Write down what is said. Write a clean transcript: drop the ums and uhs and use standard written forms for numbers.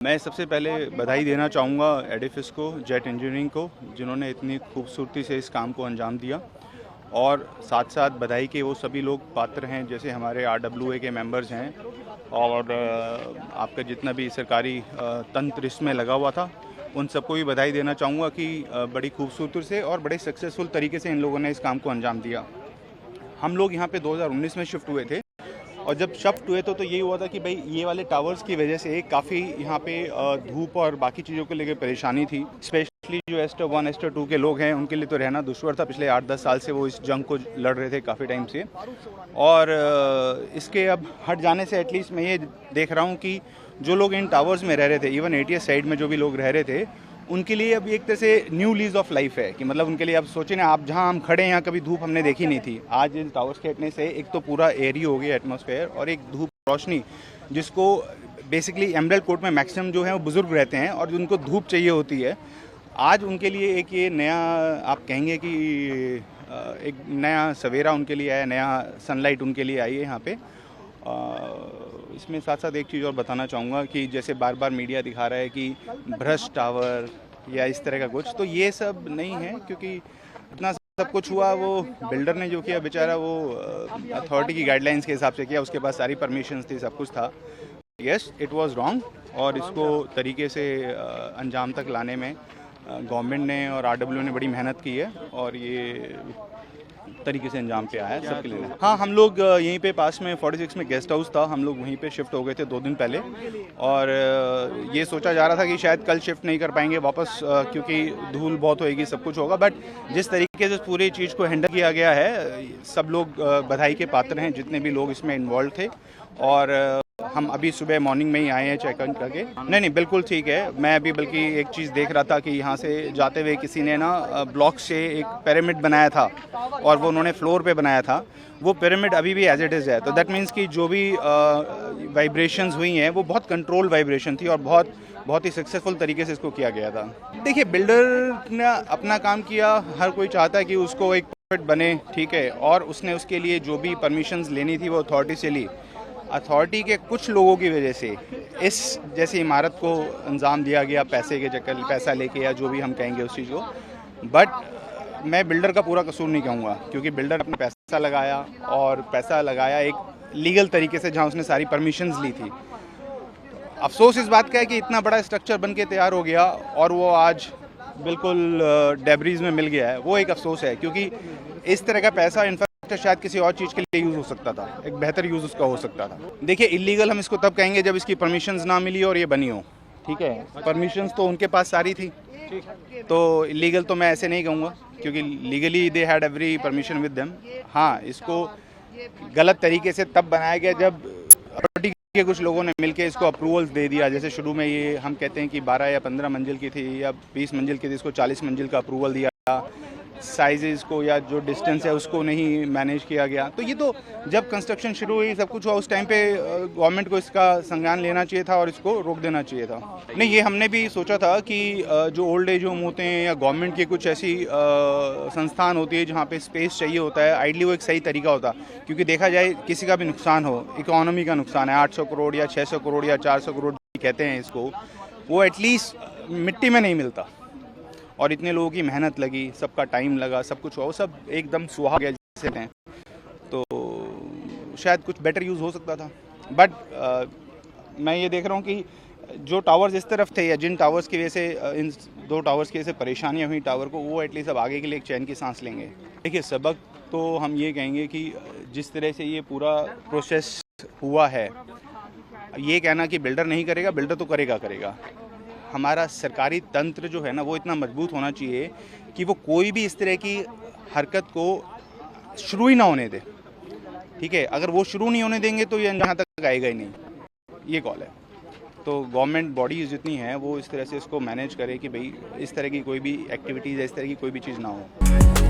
मैं सबसे पहले बधाई देना चाहूँगा एडिफिस को, जेट इंजीनियरिंग को, जिन्होंने इतनी खूबसूरती से इस काम को अंजाम दिया। और साथ साथ बधाई के वो सभी लोग पात्र हैं, जैसे हमारे RWA के मेंबर्स हैं और आपका जितना भी सरकारी तंत्र इसमें लगा हुआ था, उन सबको भी बधाई देना चाहूँगा कि बड़ी खूबसूरती से और बड़े सक्सेसफुल तरीके से इन लोगों ने इस काम को अंजाम दिया। हम लोग यहाँ पे 2019 में शिफ्ट हुए थे और जब शिफ्ट हुए तो यही हुआ था कि भाई ये वाले टावर्स की वजह से काफ़ी यहाँ पे धूप और बाकी चीज़ों को लेकर परेशानी थी। स्पेशली जो एस्टर 1 एस्टर 2 के लोग हैं उनके लिए तो रहना दुश्वार था। पिछले 8-10 साल से वो इस जंग को लड़ रहे थे काफ़ी टाइम से। और इसके अब हट जाने से एटलीस्ट मैं ये देख रहा हूँ कि जो लोग इन टावर्स में रह रहे थे, इवन ATS साइड में जो भी लोग रह रहे थे, उनके लिए अब एक तरह से न्यू लीज ऑफ लाइफ है कि मतलब उनके लिए अब सोचें ना, आप जहां हम खड़े हैं यहाँ कभी धूप हमने देखी नहीं थी। आज इन टावर्स के हटने से एक तो पूरा एरी हो गया एटमॉस्फेयर और एक धूप रोशनी, जिसको बेसिकली एमराल्ड कोर्ट में मैक्सिमम जो है वो बुजुर्ग रहते हैं और उनको धूप चाहिए होती है। आज उनके लिए एक ये नया, आप कहेंगे कि एक नया सवेरा उनके लिए आया, नया सनलाइट उनके लिए आई है यहाँ पे। इसमें साथ साथ एक चीज़ और बताना चाहूँगा कि जैसे बार बार मीडिया दिखा रहा है कि भ्रष्ट टावर या इस तरह का कुछ, तो ये सब नहीं है, क्योंकि इतना सब कुछ हुआ वो बिल्डर ने जो किया बेचारा वो अथॉरिटी की गाइडलाइंस के हिसाब से किया, उसके पास सारी परमिशंस थी, सब कुछ था। यस, इट वाज रॉन्ग और इसको तरीके से अंजाम तक लाने में गवर्नमेंट ने और RWA ने बड़ी मेहनत की है और ये तरीके से अंजाम पे आया है सबके लिए। हाँ, हम लोग यहीं पे पास में 46 में गेस्ट हाउस था, हम लोग वहीं पे शिफ्ट हो गए थे 2 दिन पहले। और ये सोचा जा रहा था कि शायद कल शिफ्ट नहीं कर पाएंगे वापस, क्योंकि धूल बहुत होएगी, सब कुछ होगा। बट जिस तरीके से पूरी चीज़ को हैंडल किया गया है, सब लोग बधाई के पात्र हैं, जितने भी लोग इसमें इन्वॉल्व थे। और हम अभी सुबह मॉर्निंग में ही आए हैं चेक इन करके। नहीं, बिल्कुल ठीक है। मैं अभी बल्कि एक चीज़ देख रहा था कि यहाँ से जाते हुए किसी ने ना ब्लॉक से एक पिरामिड बनाया था और वो उन्होंने फ्लोर पे बनाया था। वो पिरामिड अभी भी एज इट इज़ है, तो दैट मीन्स कि जो भी वाइब्रेशंस हुई हैं वो बहुत कंट्रोल वाइब्रेशन थी और बहुत ही सक्सेसफुल तरीके से इसको किया गया था। देखिए, बिल्डर ने अपना काम किया, हर कोई चाहता है कि उसको एक प्रॉफिट बने, ठीक है, और उसने उसके लिए जो भी परमिशंस लेनी थी वो अथॉरिटी से ली। अथॉरिटी के कुछ लोगों की वजह से इस जैसी इमारत को अंजाम दिया गया, पैसे के चक्कर, पैसा लेके या जो भी हम कहेंगे उस चीज़ को। बट मैं बिल्डर का पूरा कसूर नहीं कहूँगा, क्योंकि बिल्डर अपने पैसा लगाया और पैसा लगाया एक लीगल तरीके से, जहाँ उसने सारी परमिशंस ली थी। अफसोस इस बात का है कि इतना बड़ा स्ट्रक्चर बन के तैयार हो गया और वो आज बिल्कुल डेब्रीज में मिल गया है। वो एक अफसोस है, क्योंकि इस तरह का पैसा शायद किसी और चीज़ के लिए यूज़ हो सकता था, एक बेहतर यूज़ उसका हो सकता था। देखिए, इलीगल हम इसको तब कहेंगे जब इसकी परमिशंस ना मिली और ये बनी हो, ठीक है। परमिशंस तो उनके पास सारी थी, तो इलीगल तो मैं ऐसे नहीं कहूँगा, क्योंकि legally they had every permission with them. हाँ, इसको गलत तरीके से तब बनाया गया जब अथॉरिटी के कुछ लोगों ने मिलकर इसको अप्रूवल्स दे दिया। जैसे शुरू में ये हम कहते हैं कि 12 या 15 मंजिल की थी या 20 मंजिल की थी, इसको 40 मंजिल का अप्रूवल दिया। साइजेस को या जो डिस्टेंस है उसको नहीं मैनेज किया गया। तो ये तो जब कंस्ट्रक्शन शुरू हुई, सब कुछ हुआ, उस टाइम पे गवर्नमेंट को इसका संज्ञान लेना चाहिए था और इसको रोक देना चाहिए था। नहीं, ये हमने भी सोचा था कि जो ओल्ड एज होम होते हैं या गवर्नमेंट की कुछ ऐसी संस्थान होती है जहाँ पे स्पेस चाहिए होता है, आइडली वो एक सही तरीका होता, क्योंकि देखा जाए किसी का भी नुकसान हो, इकोनॉमी का नुकसान है, 800 करोड़ या 600 करोड़ या 400 करोड़ कहते हैं इसको, वो एटलीस्ट मिट्टी में नहीं मिलता। और इतने लोगों की मेहनत लगी, सबका टाइम लगा, सब कुछ हुआ, वो सब एकदम सुहा गया जैसे हैं। तो शायद कुछ बेटर यूज़ हो सकता था। बट मैं ये देख रहा हूँ कि जो टावर्स इस तरफ थे या जिन टावर्स की वजह से, इन 2 टावर्स की वजह से परेशानियाँ हुई टावर को, वो एटलीस्ट अब आगे के लिए एक चैन की सांस लेंगे। देखिए, सबक तो हम ये कहेंगे कि जिस तरह से ये पूरा प्रोसेस हुआ है, ये कहना कि बिल्डर नहीं करेगा, बिल्डर तो करेगा। हमारा सरकारी तंत्र जो है ना, वो इतना मजबूत होना चाहिए कि वो कोई भी इस तरह की हरकत को शुरू ही ना होने दे, ठीक है। अगर वो शुरू नहीं होने देंगे तो ये यहाँ तक आएगा ही नहीं, ये कॉल है। तो गवर्नमेंट बॉडीज जितनी हैं वो इस तरह से इसको मैनेज करे कि भाई इस तरह की कोई भी एक्टिविटीज़, इस तरह की कोई भी चीज़ ना हो।